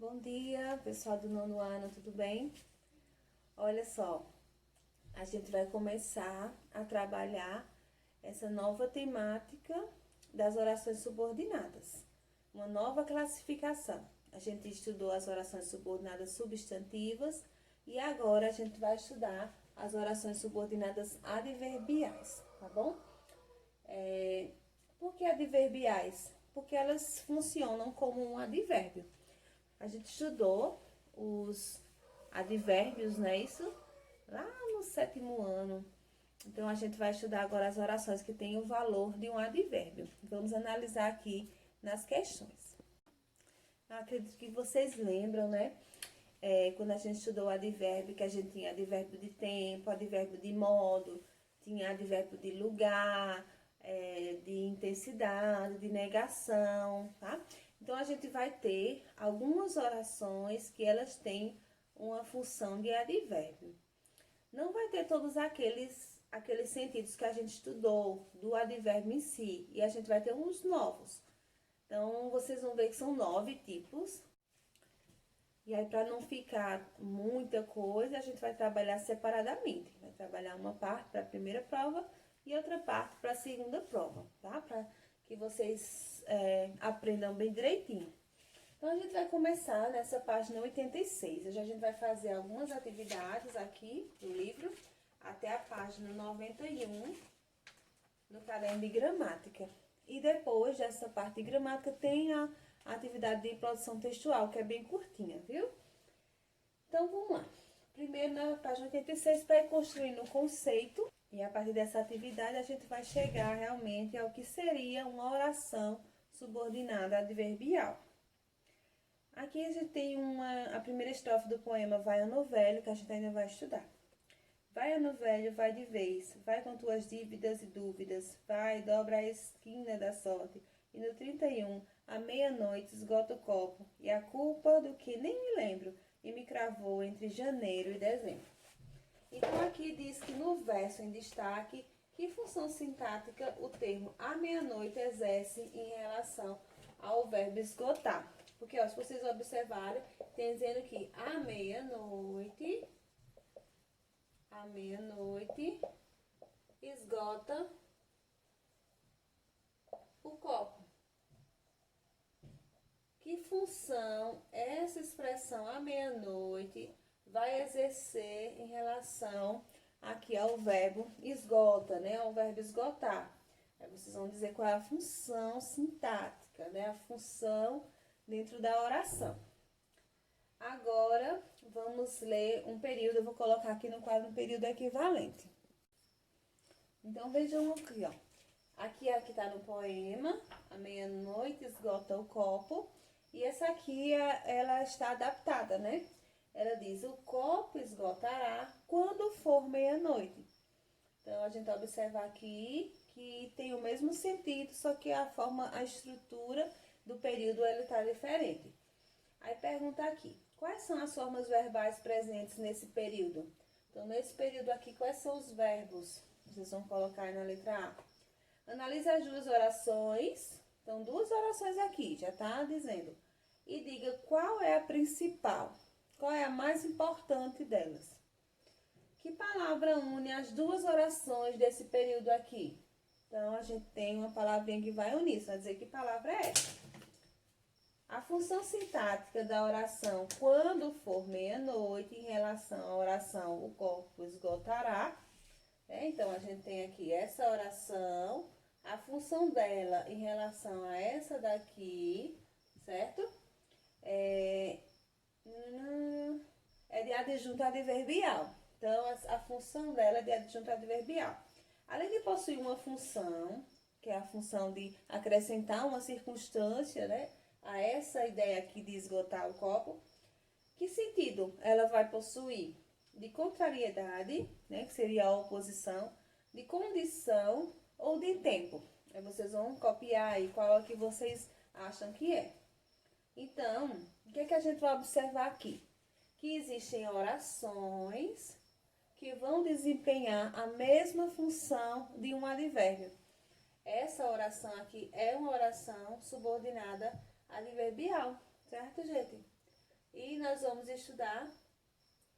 Bom dia, pessoal do nono ano, tudo bem? Olha só, a gente vai começar a trabalhar essa nova temática das orações subordinadas, uma nova classificação. A gente estudou as orações subordinadas substantivas e agora a gente vai estudar as orações subordinadas adverbiais, tá bom? Por que adverbiais? Porque elas funcionam como um advérbio. A gente estudou os advérbios, não é isso? Lá no sétimo ano. Então, a gente vai estudar agora as orações que têm o valor de um advérbio. Vamos analisar aqui nas questões. Eu acredito que vocês lembram, né? Quando a gente estudou o advérbio, que a gente tinha advérbio de tempo, advérbio de modo, tinha advérbio de lugar, de intensidade, de negação, tá? Então, a gente vai ter algumas orações que elas têm uma função de advérbio. Não vai ter todos aqueles sentidos que a gente estudou do advérbio em si, e a gente vai ter uns novos. Então, vocês vão ver que são 9 tipos. E aí, para não ficar muita coisa, a gente vai trabalhar separadamente. Vai trabalhar uma parte para a primeira prova e outra parte para a segunda prova, tá? Para que vocês aprendam bem direitinho. Então, a gente vai começar nessa página 86. Hoje a gente vai fazer algumas atividades aqui no livro, até a página 91, no caderno de gramática. E depois dessa parte de gramática tem a atividade de produção textual, que é bem curtinha, viu? Então, vamos lá. Primeiro, na página 86, para ir construindo o conceito. E a partir dessa atividade, a gente vai chegar realmente ao que seria uma oração subordinada adverbial. Aqui a gente tem a primeira estrofe do poema Vai Ano Velho, que a gente ainda vai estudar. Vai ano velho, vai de vez, vai com tuas dívidas e dúvidas, vai, dobra a esquina da sorte, e no 31, à meia-noite, esgota o copo, e a culpa do que nem me lembro, e me cravou entre janeiro e dezembro. Então, aqui diz que no verso em destaque, que função sintática o termo à meia-noite exerce em relação ao verbo esgotar. Porque, ó, se vocês observarem, tem dizendo que à meia-noite esgota o copo. Que função essa expressão à meia-noite vai exercer em relação aqui ao verbo esgota, né? Ao verbo esgotar. Aí vocês vão dizer qual é a função sintática, né? A função dentro da oração. Agora, vamos ler um período. Eu vou colocar aqui no quadro um período equivalente. Então, vejam aqui, ó. Aqui está no poema, à meia-noite esgota o copo. E essa aqui, ela está adaptada, né? Ela diz, o copo esgotará quando for meia-noite. Então, a gente observa aqui que tem o mesmo sentido, só que a estrutura do período, ele está diferente. Aí, pergunta aqui, quais são as formas verbais presentes nesse período? Então, nesse período aqui, quais são os verbos? Vocês vão colocar aí na letra A. Analise as duas orações. Então, duas orações aqui, já está dizendo. E diga qual é a principal, qual é a mais importante delas. Que palavra une as duas orações desse período aqui? Então, a gente tem uma palavrinha que vai unir, só dizer que palavra é essa. A função sintática da oração quando for meia-noite em relação à oração o copo esgotará. Então, a gente tem aqui essa oração, a função dela em relação a essa daqui, certo? É de adjunto adverbial. Então, a função dela é de adjunto adverbial. Além de possuir uma função, que é a função de acrescentar uma circunstância, né? A essa ideia aqui de esgotar o copo, que sentido ela vai possuir? De contrariedade, né, que seria a oposição, de condição ou de tempo. Aí vocês vão copiar aí qual é que vocês acham que é. Então, o que é que a gente vai observar aqui? Que existem orações que vão desempenhar a mesma função de um advérbio. Essa oração aqui é uma oração subordinada adverbial, certo, gente? E nós vamos estudar,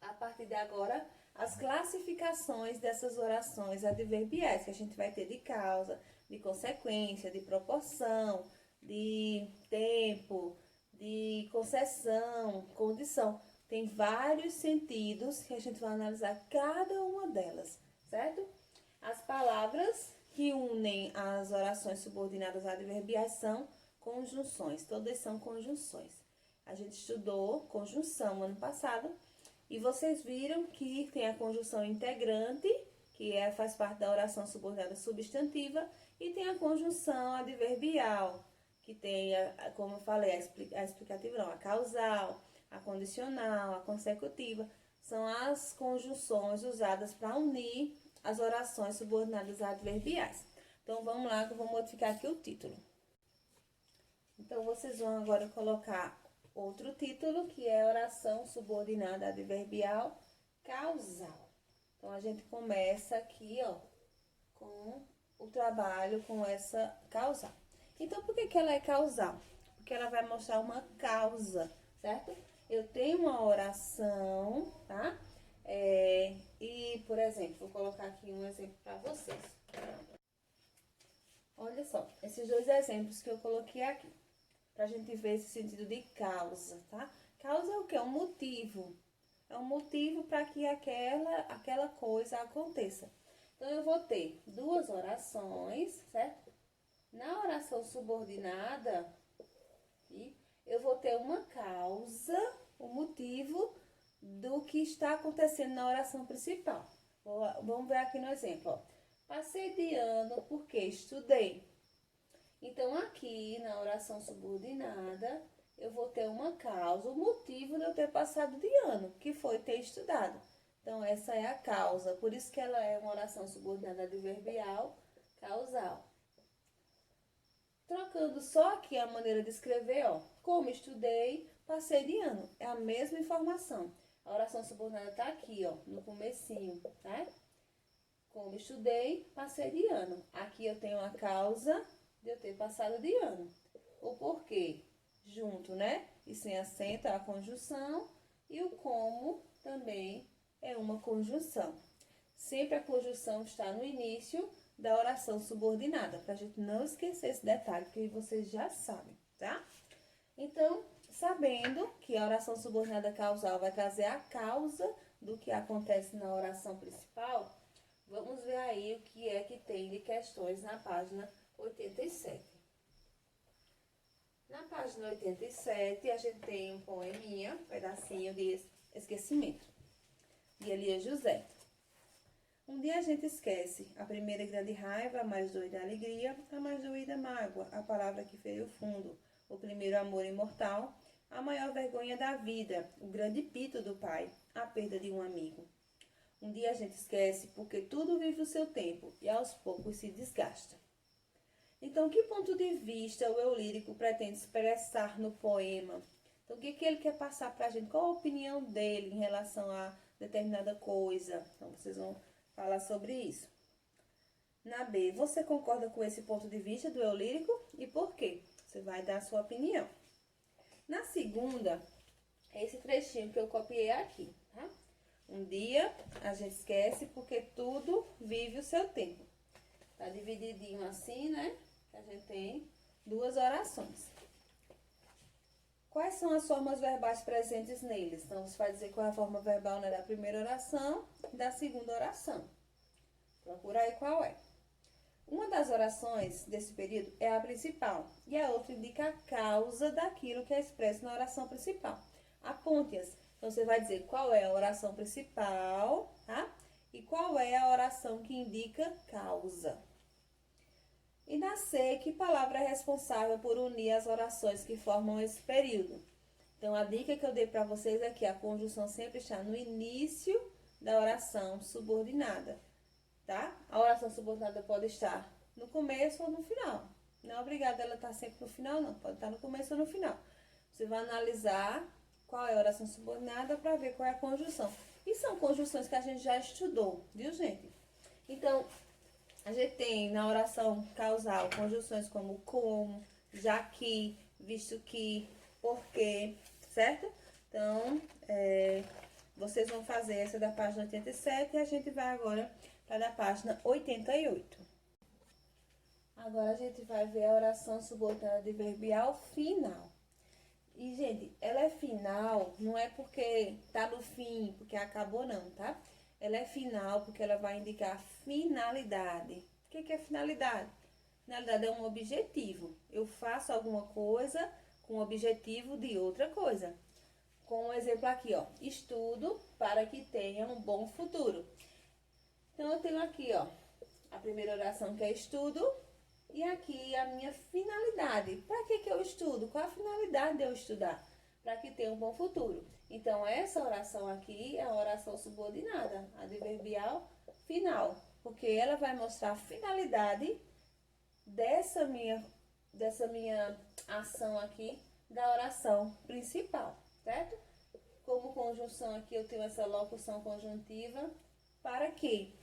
a partir de agora, as classificações dessas orações adverbiais, que a gente vai ter de causa, de consequência, de proporção, de tempo, de concessão, condição. Tem vários sentidos que a gente vai analisar cada uma delas, certo? As palavras que unem as orações subordinadas adverbiais são conjunções, todas são conjunções. A gente estudou conjunção ano passado e vocês viram que tem a conjunção integrante, que faz parte da oração subordinada substantiva, e tem a conjunção adverbial, que tem, como eu falei, a explicativa não, a causal, a condicional, a consecutiva. São as conjunções usadas para unir as orações subordinadas adverbiais. Então, vamos lá que eu vou modificar aqui o título. Então, vocês vão agora colocar outro título, que é oração subordinada adverbial causal. Então, a gente começa aqui, ó, com o trabalho com essa causal. Então, por que ela é causal? Porque ela vai mostrar uma causa, certo? Eu tenho uma oração, tá? E, por exemplo, vou colocar aqui um exemplo para vocês. Olha só, esses dois exemplos que eu coloquei aqui, pra gente ver esse sentido de causa, tá? Causa é o quê? É um motivo. É um motivo para que aquela coisa aconteça. Então, eu vou ter duas orações, certo? Na oração subordinada, eu vou ter uma causa, o motivo do que está acontecendo na oração principal. Vamos ver aqui no exemplo, ó. Passei de ano porque estudei. Então, aqui na oração subordinada, eu vou ter uma causa, o motivo de eu ter passado de ano, que foi ter estudado. Então, essa é a causa, por isso que ela é uma oração subordinada adverbial causal. Trocando só aqui a maneira de escrever, ó, como estudei, passei de ano. É a mesma informação. A oração subordinada tá aqui, ó, no comecinho, tá? Como estudei, passei de ano. Aqui eu tenho a causa de eu ter passado de ano. O porquê, junto, né? E sem acento, é a conjunção. E o como também é uma conjunção. Sempre a conjunção está no início da oração subordinada, para a gente não esquecer esse detalhe, que vocês já sabem, tá? Então, sabendo que a oração subordinada causal vai trazer a causa do que acontece na oração principal, vamos ver aí o que é que tem de questões na página 87. Na página 87, a gente tem um poeminha, um pedacinho de esquecimento, de Elias José. Um dia a gente esquece a primeira grande raiva, a mais doida alegria, a mais doída mágoa, a palavra que feriu fundo, o primeiro amor imortal, a maior vergonha da vida, o grande pito do pai, a perda de um amigo. Um dia a gente esquece porque tudo vive o seu tempo e aos poucos se desgasta. Então, que ponto de vista o eu lírico pretende expressar no poema? Então, o que ele quer passar para a gente? Qual a opinião dele em relação a determinada coisa? Então, vocês vão falar sobre isso. Na B, você concorda com esse ponto de vista do eu lírico e por quê? Você vai dar a sua opinião. Na segunda, é esse trechinho que eu copiei aqui, tá? Um dia a gente esquece porque tudo vive o seu tempo. Tá divididinho assim, né? Que a gente tem duas orações. Quais são as formas verbais presentes neles? Então, você vai dizer qual é a forma verbal, né, da primeira oração e da segunda oração. Procura aí qual é. Uma das orações desse período é a principal e a outra indica a causa daquilo que é expresso na oração principal. Aponte-as. Então, você vai dizer qual é a oração principal, tá? E qual é a oração que indica causa. E na C, que palavra é responsável por unir as orações que formam esse período? Então, a dica que eu dei para vocês é que a conjunção sempre está no início da oração subordinada, tá? A oração subordinada pode estar no começo ou no final. Não é obrigada ela estar sempre no final, não. Pode estar no começo ou no final. Você vai analisar qual é a oração subordinada para ver qual é a conjunção. E são conjunções que a gente já estudou, viu, gente? Então, a gente tem na oração causal conjunções como, já que, visto que, porque, certo? Então, vocês vão fazer essa da página 87 e a gente vai agora para da página 88. Agora, a gente vai ver a oração subordinada adverbial final. E, gente, ela é final, não é porque tá no fim, porque acabou não, tá? Ela é final porque ela vai indicar finalidade. O que é finalidade? Finalidade é um objetivo. Eu faço alguma coisa com o objetivo de outra coisa. Com um exemplo aqui, ó. Estudo para que tenha um bom futuro. Então, eu tenho aqui, ó, a primeira oração que é estudo. E aqui a minha finalidade. Para que eu estudo? Qual a finalidade de eu estudar? Para que tenha um bom futuro. Então, essa oração aqui é a oração subordinada, adverbial final. Porque ela vai mostrar a finalidade dessa minha ação aqui da oração principal, certo? Como conjunção aqui eu tenho essa locução conjuntiva para que.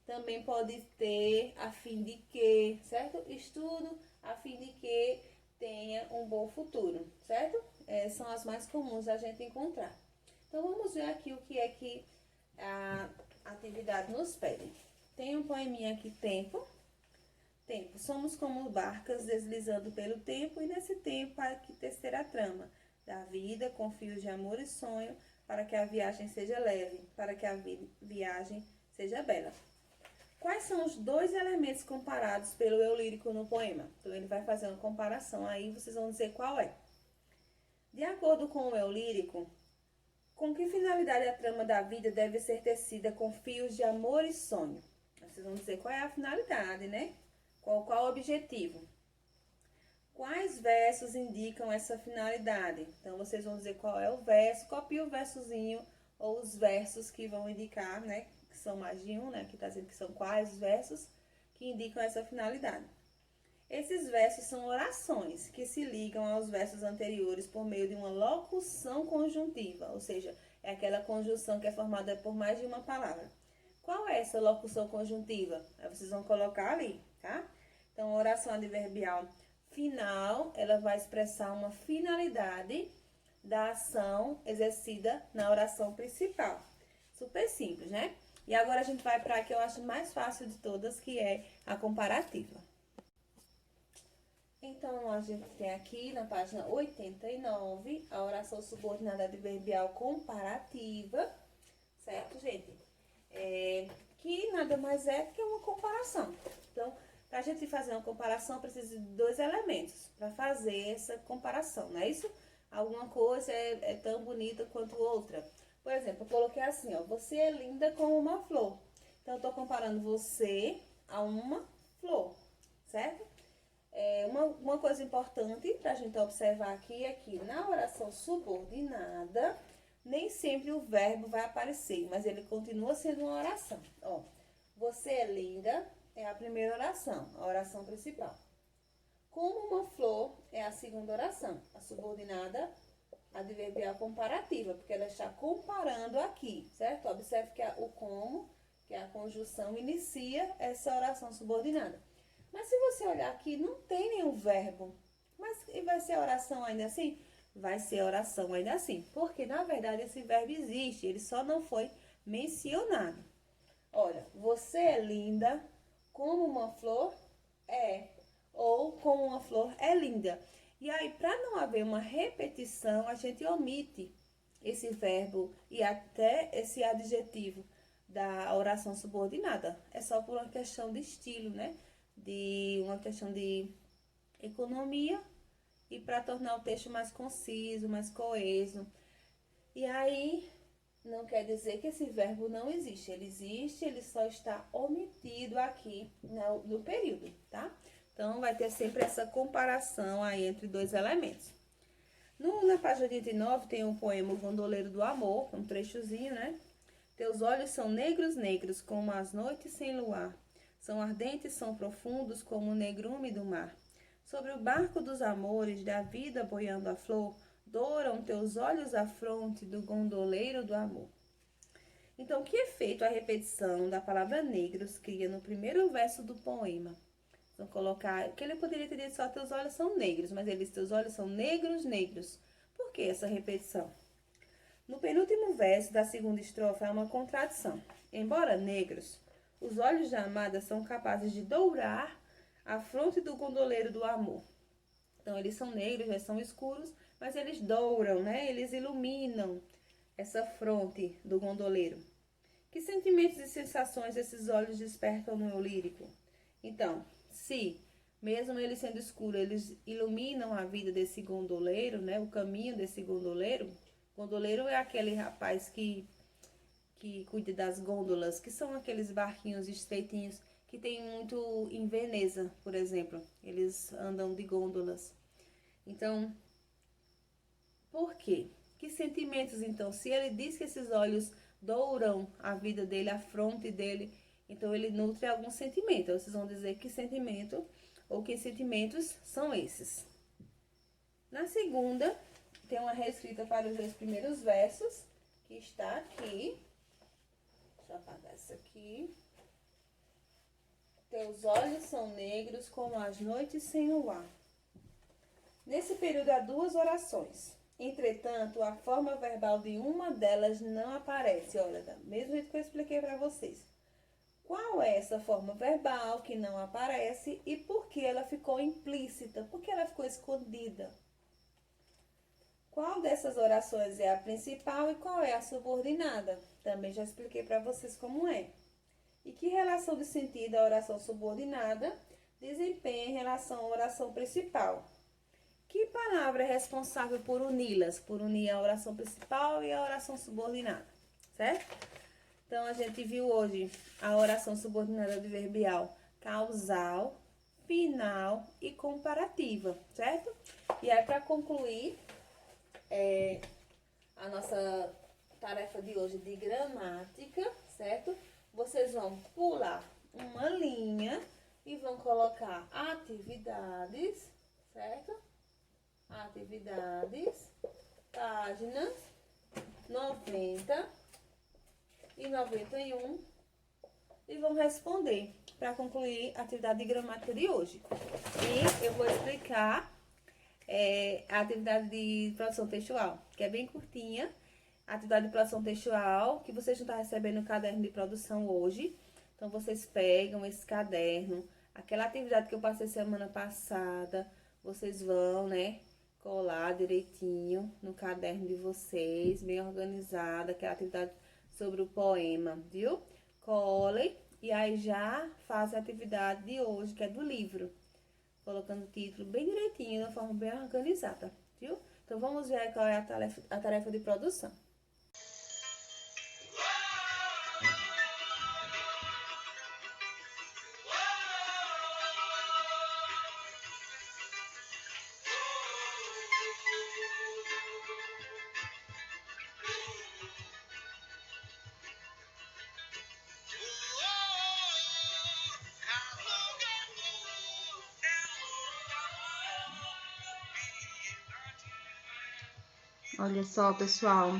Também pode ter a fim de que, certo? Estudo a fim de que tenha um bom futuro, certo? São as mais comuns a gente encontrar. Então, vamos ver aqui o que é que a atividade nos pede. Tem um poeminha aqui, tempo. Tempo. Somos como barcas deslizando pelo tempo e nesse tempo há que tecer a trama da vida com fios de amor e sonho para que a viagem seja leve, para que a viagem seja bela. Quais são os dois elementos comparados pelo eu lírico no poema? Então, ele vai fazer uma comparação, aí vocês vão dizer qual é. De acordo com o eu lírico, com que finalidade a trama da vida deve ser tecida com fios de amor e sonho? Vocês vão dizer qual é a finalidade, né? Qual o objetivo? Quais versos indicam essa finalidade? Então, vocês vão dizer qual é o verso, copia o versozinho ou os versos que vão indicar, né? Que são mais de um, né? Que está dizendo que são quais versos que indicam essa finalidade. Esses versos são orações que se ligam aos versos anteriores por meio de uma locução conjuntiva, ou seja, é aquela conjunção que é formada por mais de uma palavra. Qual é essa locução conjuntiva? Aí vocês vão colocar ali, tá? Então, a oração adverbial final, ela vai expressar uma finalidade da ação exercida na oração principal. Super simples, né? E agora a gente vai para a que eu acho mais fácil de todas, que é a comparativa. Então, a gente tem aqui na página 89 a oração subordinada adverbial comparativa, certo, gente? Que nada mais é que uma comparação. Então, para a gente fazer uma comparação, precisa de dois elementos para fazer essa comparação, não é isso? Alguma coisa é tão bonita quanto outra. Por exemplo, eu coloquei assim, ó, você é linda como uma flor. Então, eu estou comparando você a uma flor, certo? Uma coisa importante para a gente observar aqui é que na oração subordinada, nem sempre o verbo vai aparecer, mas ele continua sendo uma oração. Ó, você é linda é a primeira oração, a oração principal. Como uma flor é a segunda oração, a subordinada adverbial comparativa, porque ela está comparando aqui, certo? Observe que o como, que é a conjunção, inicia essa oração subordinada. Mas se você olhar aqui, não tem nenhum verbo. Mas e vai ser oração ainda assim? Vai ser oração ainda assim, porque na verdade esse verbo existe, ele só não foi mencionado. Olha, você é linda como uma flor é, ou como uma flor é linda. E aí, para não haver uma repetição, a gente omite esse verbo e até esse adjetivo da oração subordinada. É só por uma questão de estilo, né? De uma questão de economia e para tornar o texto mais conciso, mais coeso. E aí, não quer dizer que esse verbo não existe. Ele existe, ele só está omitido aqui no período, tá? Então, vai ter sempre essa comparação aí entre dois elementos. Na página 89 tem o poema O Gondoleiro do Amor, um trechozinho, né? Teus olhos são negros, negros, como as noites sem luar. São ardentes, são profundos, como o negrume do mar. Sobre o barco dos amores, da vida boiando a flor, douram teus olhos a fronte do gondoleiro do amor. Então, que efeito a repetição da palavra negros cria no primeiro verso do poema? Então, colocar, que ele poderia ter dito só teus olhos são negros, mas ele diz teus olhos são negros, negros. Por que essa repetição? No penúltimo verso da segunda estrofe há uma contradição. Embora negros, os olhos da amada são capazes de dourar a fronte do gondoleiro do amor. Então, eles são negros, eles são escuros, mas eles douram, né? Eles iluminam essa fronte do gondoleiro. Que sentimentos e sensações esses olhos despertam no eu lírico? Então, se, mesmo eles sendo escuros, eles iluminam a vida desse gondoleiro, né? O caminho desse gondoleiro. Gondoleiro é aquele rapaz que cuida das gôndolas, que são aqueles barquinhos estreitinhos que tem muito em Veneza, por exemplo. Eles andam de gôndolas. Então, por quê? Que sentimentos, então? Se ele diz que esses olhos douram a vida dele, a fronte dele, então ele nutre algum sentimento. Vocês vão dizer que sentimento ou que sentimentos são esses. Na segunda, tem uma reescrita para os 2 primeiros versos, que está aqui. Deixa eu apagar isso aqui. Teus olhos são negros como as noites sem luar. Nesse período há 2 orações. Entretanto, a forma verbal de uma delas não aparece. Olha, do mesmo jeito que eu expliquei para vocês. Qual é essa forma verbal que não aparece e por que ela ficou implícita? Por que ela ficou escondida? Qual dessas orações é a principal e qual é a subordinada? Também já expliquei para vocês como é. E que relação de sentido a oração subordinada desempenha em relação à oração principal? Que palavra é responsável por uni-las? Por unir a oração principal e a oração subordinada, certo? Então, a gente viu hoje a oração subordinada adverbial causal, final e comparativa, certo? E aí, para concluir a nossa tarefa de hoje de gramática, certo? Vocês vão pular uma linha e vão colocar atividades, certo? Atividades, páginas 90 e 91 e vão responder para concluir a atividade de gramática de hoje. E eu vou explicar a atividade de produção textual, que é bem curtinha. A atividade de produção textual, que vocês não estão recebendo o caderno de produção hoje. Então, vocês pegam esse caderno, aquela atividade que eu passei semana passada, vocês vão, né, colar direitinho no caderno de vocês, bem organizada, aquela atividade sobre o poema, viu? Colem e aí já fazem a atividade de hoje, que é do livro, colocando o título bem direitinho, de uma forma bem organizada, viu? Então, vamos ver qual é a tarefa de produção. Olha só, pessoal,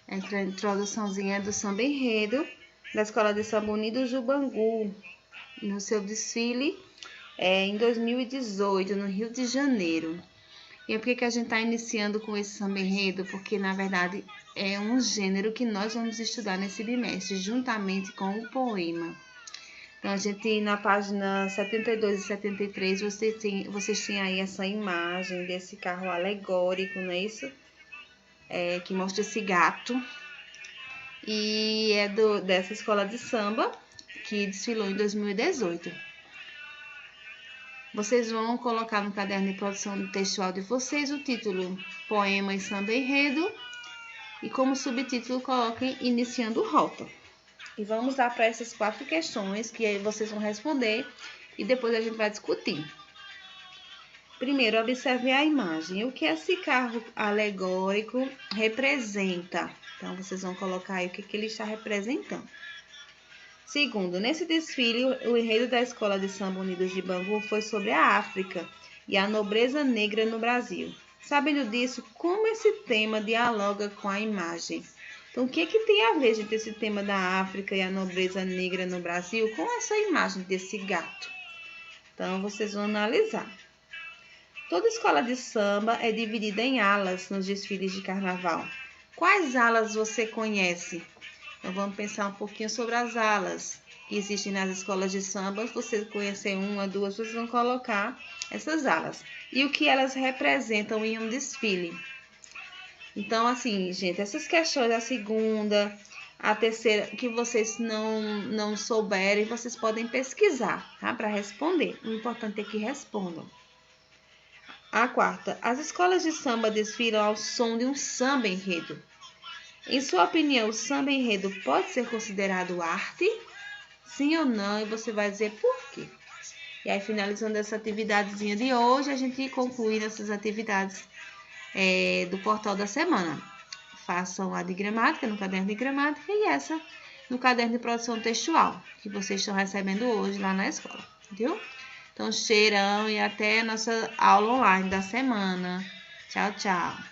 a introduçãozinha do samba enredo da Escola de Samba Unidos do Bangu, no seu desfile em 2018, no Rio de Janeiro. E por que a gente está iniciando com esse samba enredo? Porque, na verdade, é um gênero que nós vamos estudar nesse bimestre, juntamente com o poema. Então, a gente, na página 72 e 73, vocês têm aí essa imagem desse carro alegórico, não é isso? Que mostra esse gato. E é dessa escola de samba que desfilou em 2018. Vocês vão colocar no caderno de produção textual de vocês o título Poema e Samba Enredo. E como subtítulo, coloquem Iniciando Rota. E vamos dar para essas 4 questões que aí vocês vão responder e depois a gente vai discutir. Primeiro, observe a imagem. O que esse carro alegórico representa? Então, vocês vão colocar aí o que ele está representando. Segundo, nesse desfile, o enredo da Escola de Samba Unidos de Bangu foi sobre a África e a nobreza negra no Brasil. Sabendo disso, como esse tema dialoga com a imagem? Então, o que tem a ver, gente, esse tema da África e a nobreza negra no Brasil com essa imagem desse gato? Então, vocês vão analisar. Toda escola de samba é dividida em alas nos desfiles de carnaval. Quais alas você conhece? Então, vamos pensar um pouquinho sobre as alas que existem nas escolas de samba. Se você conhecer uma, duas, vocês vão colocar essas alas. E o que elas representam em um desfile. Então, assim, gente, essas questões da segunda, a terceira, que vocês não souberem, vocês podem pesquisar, tá? Para responder. O importante é que respondam. A quarta, as escolas de samba desfilam ao som de um samba enredo. Em sua opinião, o samba enredo pode ser considerado arte? Sim ou não? E você vai dizer por quê. E aí, finalizando essa atividadezinha de hoje, a gente conclui essas atividades do portal da semana. Façam a de gramática no caderno de gramática e essa no caderno de produção textual, que vocês estão recebendo hoje lá na escola, viu? Então, cheirão e até a nossa aula online da semana. Tchau, tchau.